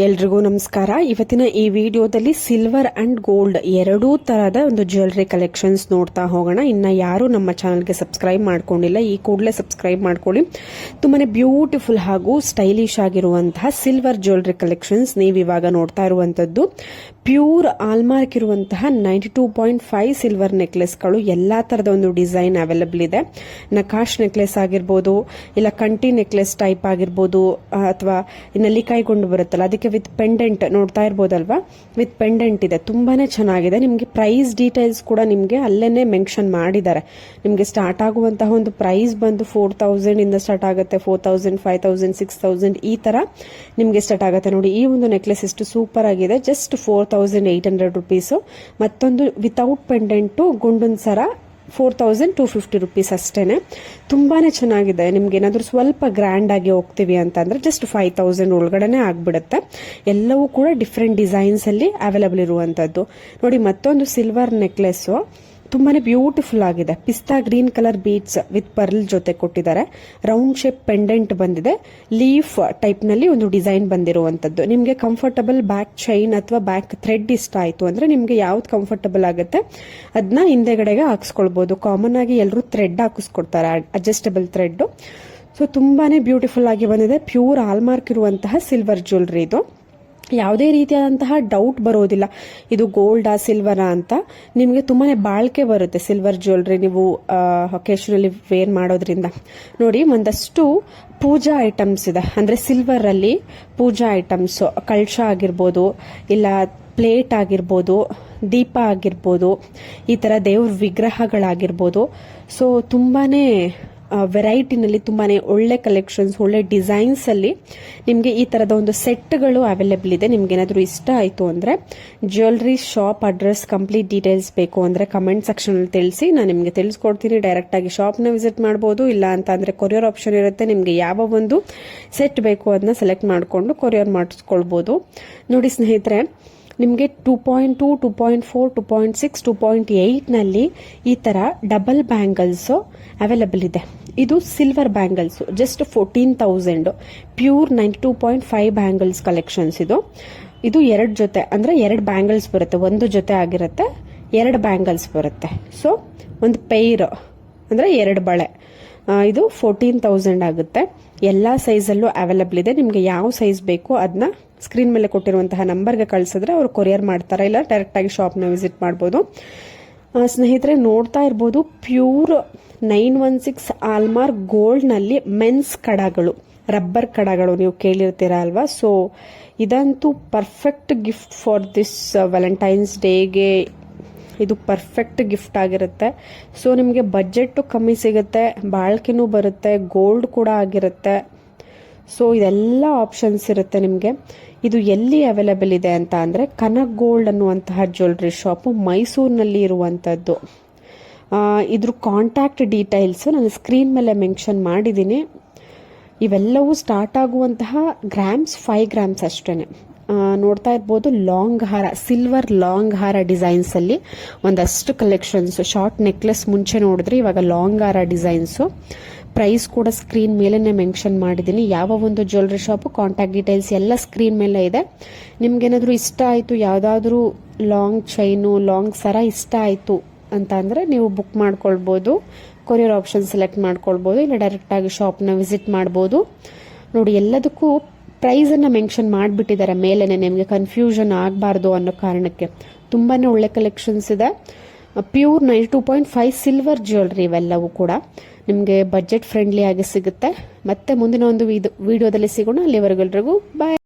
ಎಲ್ರಿಗೂ ನಮಸ್ಕಾರ. ಇವತ್ತಿನ ಈ ವಿಡಿಯೋದಲ್ಲಿ ಸಿಲ್ವರ್ ಅಂಡ್ ಗೋಲ್ಡ್ ಎರಡೂ ತರಹದ ಒಂದು ಜ್ಯುವೆಲರಿ ಕಲೆಕ್ಷನ್ಸ್ ನೋಡ್ತಾ ಹೋಗೋಣ. ಇನ್ನ ಯಾರು ನಮ್ಮ ಚಾನಲ್ಗೆ ಸಬ್ಸ್ಕ್ರೈಬ್ ಮಾಡ್ಕೊಂಡಿಲ್ಲ, ಈ ಕೂಡಲೇ ಸಬ್ಸ್ಕ್ರೈಬ್ ಮಾಡ್ಕೊಳ್ಳಿ. ತುಂಬಾನೇ ಬ್ಯೂಟಿಫುಲ್ ಹಾಗೂ ಸ್ಟೈಲಿಶ್ ಆಗಿರುವಂತಹ ಸಿಲ್ವರ್ ಜ್ಯುವೆಲರಿ ಕಲೆಕ್ಷನ್ಸ್ ನೀವು ಇವಾಗ ನೋಡ್ತಾ ಇರುವಂತದ್ದು. ಪ್ಯೂರ್ ಆಲ್ಮಾರ್ಕ್ ಇರುವಂತಹ 92.5 ಸಿಲ್ವರ್ ನೆಕ್ಲೆಸ್ಗಳು ಎಲ್ಲಾ ತರದ ಒಂದು ಡಿಸೈನ್ ಅವೈಲಬಲ್ ಇದೆ. ನಕಾಶ್ ನೆಕ್ಲೆಸ್ ಆಗಿರ್ಬೋದು, ಇಲ್ಲ ಕಂಟಿ ನೆಕ್ಲೆಸ್ ಟೈಪ್ ಆಗಿರ್ಬೋದು, ಅಥವಾ ನಲ್ಲಿಕಾಯಿಗೊಂಡು ಬರುತ್ತಲ್ಲ ಅದಕ್ಕೆ ವಿತ್ ಪೆಂಡೆಂಟ್ ನೋಡ್ತಾ ಇರ್ಬೋದಲ್ವಾ, ವಿತ್ ಪೆಂಡೆಂಟ್ ಇದೆ. ತುಂಬಾನೇ ಚೆನ್ನಾಗಿದೆ. ನಿಮಗೆ ಪ್ರೈಸ್ ಡೀಟೇಲ್ಸ್ ಕೂಡ ನಿಮಗೆ ಅಲ್ಲೇನೆ ಮೆನ್ಷನ್ ಮಾಡಿದ್ದಾರೆ. ನಿಮಗೆ ಸ್ಟಾರ್ಟ್ ಆಗುವಂತಹ ಒಂದು ಪ್ರೈಸ್ ಬಂದು 4000 ಇಂದ ಸ್ಟಾರ್ಟ್ ಆಗುತ್ತೆ, 4000, 5000, 6000 ಈ ತರ ನಿಮಗೆ ಸ್ಟಾರ್ಟ್ ಆಗುತ್ತೆ. ನೋಡಿ, ಈ ಒಂದು ನೆಕ್ಲೆಸ್ ಎಷ್ಟು ಸೂಪರ್ ಆಗಿದೆ. Just 4800 rupees. ಮತ್ತೊಂದು ವಿತೌಟ್ ಪೆಂಡೆಂಟು ಗುಂಡನ್ ಸರ 4250 ರುಪೀಸ್ ಅಷ್ಟೇನೆ. ತುಂಬಾನೇ ಚೆನ್ನಾಗಿದೆ. ನಿಮ್ಗೆ ಏನಾದ್ರೂ ಸ್ವಲ್ಪ ಗ್ರ್ಯಾಂಡ್ ಆಗಿ ಹೋಗ್ತೀವಿ ಅಂತಂದ್ರೆ ಜಸ್ಟ್ 5000 ಒಳಗಡೆನೆ ಆಗ್ಬಿಡುತ್ತೆ. ಎಲ್ಲವೂ ಕೂಡ ಡಿಫ್ರೆಂಟ್ ಡಿಸೈನ್ಸ್ ಅಲ್ಲಿ ಅವೈಲಬಲ್ ಇರುವಂತದ್ದು. ನೋಡಿ, ಮತ್ತೊಂದು ಸಿಲ್ವರ್ ನೆಕ್ಲೆಸ್ ತುಂಬಾನೇ ಬ್ಯೂಟಿಫುಲ್ ಆಗಿದೆ. ಪಿಸ್ತಾ green colour beads with pearl ಜೊತೆ ಕೊಟ್ಟಿದ್ದಾರೆ. ರೌಂಡ್ ಶೇಪ್ ಪೆಂಡೆಂಟ್ ಬಂದಿದೆ. ಲೀಫ್ ಟೈಪ್ ನಲ್ಲಿ ಒಂದು ಡಿಸೈನ್ ಬಂದಿರುವಂತದ್ದು. ನಿಮ್ಗೆ ಕಂಫರ್ಟಬಲ್ ಬ್ಯಾಕ್ ಚೈನ್ ಅಥವಾ ಬ್ಯಾಕ್ ಥ್ರೆಡ್ ಇಷ್ಟ ಆಯ್ತು ಅಂದ್ರೆ ನಿಮ್ಗೆ ಯಾವ್ದು ಕಂಫರ್ಟಬಲ್ ಆಗುತ್ತೆ ಅದನ್ನ ಹಿಂದೆಗಡೆಗೆ ಹಾಕ್ಸ್ಕೊಳ್ಬಹುದು. ಕಾಮನ್ ಆಗಿ ಎಲ್ಲರೂ ಥ್ರೆಡ್ ಹಾಕಿಸ್ಕೊಡ್ತಾರೆ, ಅಡ್ಜಸ್ಟಬಲ್ ಥ್ರೆಡ್. ಸೊ ತುಂಬಾನೇ ಬ್ಯೂಟಿಫುಲ್ ಆಗಿ ಬಂದಿದೆ. ಪ್ಯೂರ್ ಹಾಲ್ಮಾರ್ಕ್ ಇರುವಂತಹ ಸಿಲ್ವರ್ ಜ್ಯುವೆಲರಿ ಇದು. ಯಾವುದೇ ರೀತಿಯಾದಂತಹ ಡೌಟ್ ಬರೋದಿಲ್ಲ ಇದು ಗೋಲ್ಡಾ ಸಿಲ್ವರಾ ಅಂತ. ನಿಮಗೆ ತುಂಬಾನೇ ಬಾಳ್ಕೆ ಬರುತ್ತೆ ಸಿಲ್ವರ್ ಜ್ಯುವೆಲರಿ ನೀವು ಒಕೇಶನಲಿ ವೇರ್ ಮಾಡೋದ್ರಿಂದ. ನೋಡಿ, ಒಂದಷ್ಟು ಪೂಜಾ ಐಟಮ್ಸ್ ಇದೆ. ಅಂದ್ರೆ ಸಿಲ್ವರ್ ಅಲ್ಲಿ ಪೂಜಾ ಐಟಮ್ಸ್, ಕಳಶ ಆಗಿರ್ಬೋದು, ಇಲ್ಲ ಪ್ಲೇಟ್ ಆಗಿರ್ಬೋದು, ದೀಪ ಆಗಿರ್ಬೋದು, ಈ ತರ ದೇವ್ರ ವಿಗ್ರಹಗಳಾಗಿರ್ಬೋದು. ಸೊ ತುಂಬಾನೇ ವೆರೈಟಿನಲ್ಲಿ ತುಂಬಾನೇ ಒಳ್ಳೆ ಕಲೆಕ್ಷನ್ಸ್, ಒಳ್ಳೆ ಡಿಸೈನ್ಸ್ ಅಲ್ಲಿ ನಿಮಗೆ ಈ ತರದ ಒಂದು ಸೆಟ್ಗಳು ಅವೈಲೇಬಲ್ ಇದೆ. ನಿಮ್ಗೆ ಏನಾದರೂ ಇಷ್ಟ ಆಯ್ತು ಅಂದ್ರೆ jewellery shop address, complete details ಬೇಕು ಅಂದ್ರೆ ಕಮೆಂಟ್ ಸೆಕ್ಷನ್ ಅಲ್ಲಿ ತಿಳಿಸಿ, ನಾನು ನಿಮಗೆ ತಿಳಿಸ್ಕೊಡ್ತೀನಿ. ಡೈರೆಕ್ಟ್ ಆಗಿ ಶಾಪ್ ನ ವಿಸಿಟ್ ಮಾಡಬಹುದು. ಇಲ್ಲ ಅಂತ ಅಂದ್ರೆ ಕೊರಿಯರ್ ಆಪ್ಷನ್ ಇರುತ್ತೆ. ನಿಮ್ಗೆ ಯಾವ ಒಂದು ಸೆಟ್ ಬೇಕು ಅದನ್ನ ಸೆಲೆಕ್ಟ್ ಮಾಡಿಕೊಂಡು ಕೊರಿಯರ್ ಮಾಡಿಸ್ಕೊಳ್ಬಹುದು. ನೋಡಿ ಸ್ನೇಹಿತರೆ, ನಿಮಗೆ 2.2, 2.4, 2.6, 2.8 ನಲ್ಲಿ ಈ ತರ ಡಬಲ್ ಬ್ಯಾಂಗಲ್ಸ್ ಅವೈಲಬಲ್ ಇದೆ. ಇದು silver bangles, just 14,000. Pure 92.5 bangles collections ಇದು. ಇದು ಎರಡು ಜೊತೆ ಅಂದ್ರೆ ಎರಡು ಬ್ಯಾಂಗಲ್ಸ್ ಬರುತ್ತೆ. ಒಂದು ಜೊತೆ ಆಗಿರುತ್ತೆ, ಎರಡು ಬ್ಯಾಂಗಲ್ಸ್ ಬರುತ್ತೆ. ಸೊ ಒಂದು ಪೇರ್ ಅಂದ್ರೆ ಎರಡು ಬಳೆ. ಇದು 14,000 ಆಗುತ್ತೆ. ಎಲ್ಲಾ ಸೈಜ್ ಅಲ್ಲೂ ಅವೈಲಬಲ್ ಇದೆ. ನಿಮ್ಗೆ ಯಾವ ಸೈಜ್ ಬೇಕು ಅದನ್ನ ಸ್ಕ್ರೀನ್ ಮೇಲೆ ಕೊಟ್ಟಿರುವಂತಹ ನಂಬರ್ಗೆ ಕಳಿಸಿದ್ರೆ ಅವ್ರು ಕೊರಿಯರ್ ಮಾಡ್ತಾರೆ. ಇಲ್ಲ ಡೈರೆಕ್ಟ್ ಆಗಿ ಶಾಪ್ ನ ವಿಸಿಟ್ ಮಾಡಬಹುದು. ಸ್ನೇಹಿತರೆ, ನೋಡ್ತಾ ಇರ್ಬೋದು, ಪ್ಯೂರ್ 916 ಆಲ್ಮಾರ್ಕ್ ಗೋಲ್ಡ್ ನಲ್ಲಿ ಮೆನ್ಸ್ ಕಡಗಳು, ರಬ್ಬರ್ ಕಡಗಳು ನೀವು ಕೇಳಿರ್ತೀರಾ ಅಲ್ವಾ. ಸೊ ಇದಂತೂ perfect gift for this Valentine's ಡೇಗೆ. ಇದು ಪರ್ಫೆಕ್ಟ್ ಗಿಫ್ಟ್ ಆಗಿರುತ್ತೆ. ಸೊ ನಿಮಗೆ ಬಜೆಟ್ ಕಮ್ಮಿ ಸಿಗುತ್ತೆ, ಬಾಳ್ಕೆನೂ ಬರುತ್ತೆ, ಗೋಲ್ಡ್ ಕೂಡ ಆಗಿರುತ್ತೆ. ಸೊ ಇದೆಲ್ಲ ಆಪ್ಷನ್ಸ್ ಇರುತ್ತೆ ನಿಮಗೆ. ಇದು ಎಲ್ಲಿ ಅವೈಲೇಬಲ್ ಇದೆ ಅಂತ ಅಂದ್ರೆ ಕನಕ್ ಗೋಲ್ಡ್ ಅನ್ನುವಂತಹ ಜ್ಯುವೆಲರಿ ಶಾಪ್ ಮೈಸೂರಿನಲ್ಲಿ ಇರುವಂತದ್ದು. ಇದ್ರ ಕಾಂಟ್ಯಾಕ್ಟ್ ಡೀಟೇಲ್ಸ್ ನಾನು ಸ್ಕ್ರೀನ್ ಮೇಲೆ ಮೆನ್ಷನ್ ಮಾಡಿದ್ದೀನಿ. ಇವೆಲ್ಲವೂ ಸ್ಟಾರ್ಟ್ ಆಗುವಂತಹ ಗ್ರಾಮ್ಸ್ 5 ಗ್ರಾಮ್ಸ್ ಅಷ್ಟೇನೆ. ನೋಡ್ತಾ ಇರ್ಬೋದು, ಲಾಂಗ್ ಹಾರ, ಸಿಲ್ವರ್ ಲಾಂಗ್ ಹಾರ ಡಿಸೈನ್ಸ್ ಅಲ್ಲಿ ಒಂದಷ್ಟು ಕಲೆಕ್ಷನ್ಸ್. ಶಾರ್ಟ್ ನೆಕ್ಲೆಸ್ ಮುಂಚೆ ನೋಡಿದ್ರೆ ಇವಾಗ ಲಾಂಗ್ ಹಾರ ಡಿಸೈನ್ಸ್. ಪ್ರೈಸ್ ಕೂಡ ಸ್ಕ್ರೀನ್ ಮೇಲೆನೆ ಮೆನ್ಷನ್ ಮಾಡಿದ್ದೀನಿ. ಯಾವ ಒಂದು ಜ್ಯುವೆಲರಿ ಶಾಪ್, ಕಾಂಟ್ಯಾಕ್ಟ್ ಡೀಟೇಲ್ಸ್ ಎಲ್ಲ ಸ್ಕ್ರೀನ್ ಮೇಲೆ ಇದೆ. ನಿಮ್ಗೇನಾದ್ರೂ ಇಷ್ಟ ಆಯ್ತು, ಯಾವ್ದಾದ್ರು ಲಾಂಗ್ ಚೈನು, ಲಾಂಗ್ ಸರ ಇಷ್ಟ ಆಯ್ತು ಅಂತ ಅಂದ್ರೆ ನೀವು ಬುಕ್ ಮಾಡ್ಕೊಳ್ಬಹುದು. ಕೊರಿಯರ್ ಆಪ್ಷನ್ ಸೆಲೆಕ್ಟ್ ಮಾಡ್ಕೊಳ್ಬಹುದು. ಇಲ್ಲ ಡೈರೆಕ್ಟ್ ಆಗಿ ಶಾಪ್ ನ ವಿಸಿಟ್ ಮಾಡಬಹುದು. ನೋಡಿ, ಎಲ್ಲದಕ್ಕೂ ಪ್ರೈಸ್ ಅನ್ನ ಮೆನ್ಷನ್ ಮಾಡಿಬಿಟ್ಟಿದ್ದಾರೆ ಮೇಲೆನೆ, ನಿಮಗೆ ಕನ್ಫ್ಯೂಷನ್ ಆಗಬಾರ್ದು ಅನ್ನೋ ಕಾರಣಕ್ಕೆ. ತುಂಬಾನೇ ಒಳ್ಳೆ ಕಲೆಕ್ಷನ್ಸ್ ಇದೆ. ಪ್ಯೂರ್ 92.5 ಸಿಲ್ವರ್ ಜ್ಯುವೆಲರಿ ಇವೆಲ್ಲವೂ ಕೂಡ ನಿಮಗೆ ಬಜೆಟ್ ಫ್ರೆಂಡ್ಲಿ ಆಗಿ ಸಿಗುತ್ತೆ. ಮತ್ತೆ ಮುಂದಿನ ಒಂದು ವಿಡಿಯೋದಲ್ಲಿ ಸಿಗೋಣ. ಅಲ್ಲಿವರೆಗೂ ಬಾಯ್.